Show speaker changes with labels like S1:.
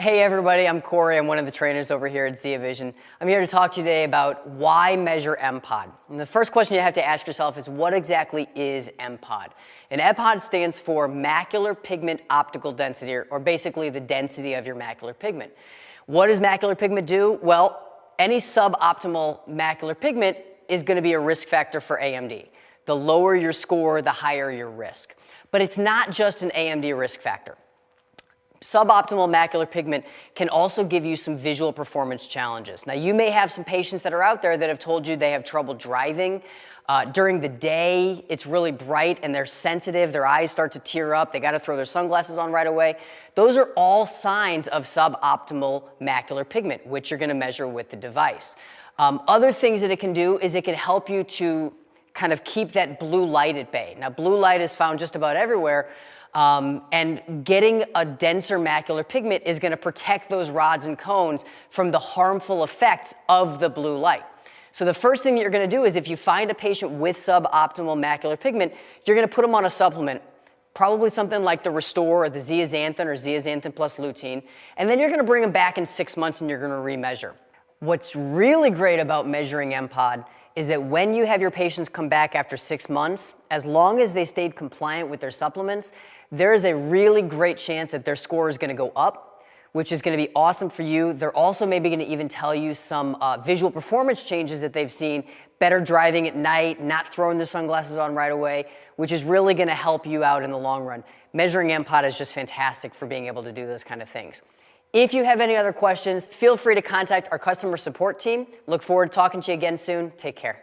S1: Hey everybody, I'm Corey. I'm one of the trainers over here at Zia Vision. I'm here to talk to you today about why measure MPOD. And the first question you have to ask yourself is, what exactly is MPOD? And MPOD stands for macular pigment optical density, or basically the density of your macular pigment. What does macular pigment do? Well, any suboptimal macular pigment is going to be a risk factor for AMD. The lower your score, the higher your risk. But it's not just an AMD risk factor. Suboptimal macular pigment can also give you some visual performance challenges. Now, you may have some patients that are out there that have told you they have trouble driving. During the day, it's really bright and they're sensitive, their eyes start to tear up, they got to throw their sunglasses on right away. Those are all signs of suboptimal macular pigment, which you're going to measure with the device. Other things that it can do is it can help you to kind of keep that blue light at bay. Now, blue light is found just about everywhere. And getting a denser macular pigment is going to protect those rods and cones from the harmful effects of the blue light. So the first thing that you're going to do is, if you find a patient with suboptimal macular pigment, you're going to put them on a supplement, probably something like the Restore or the zeaxanthin or zeaxanthin plus lutein, and then you're going to bring them back in 6 months and you're going to remeasure. What's really great about measuring MPOD is that when you have your patients come back after 6 months, as long as they stayed compliant with their supplements, there is a really great chance that their score is going to go up, which is going to be awesome for you. They're also maybe going to even tell you some visual performance changes that they've seen, better driving at night, not throwing their sunglasses on right away, which is really going to help you out in the long run. Measuring MPOD is just fantastic for being able to do those kind of things. If you have any other questions, feel free to contact our customer support team. Look forward to talking to you again soon. Take care.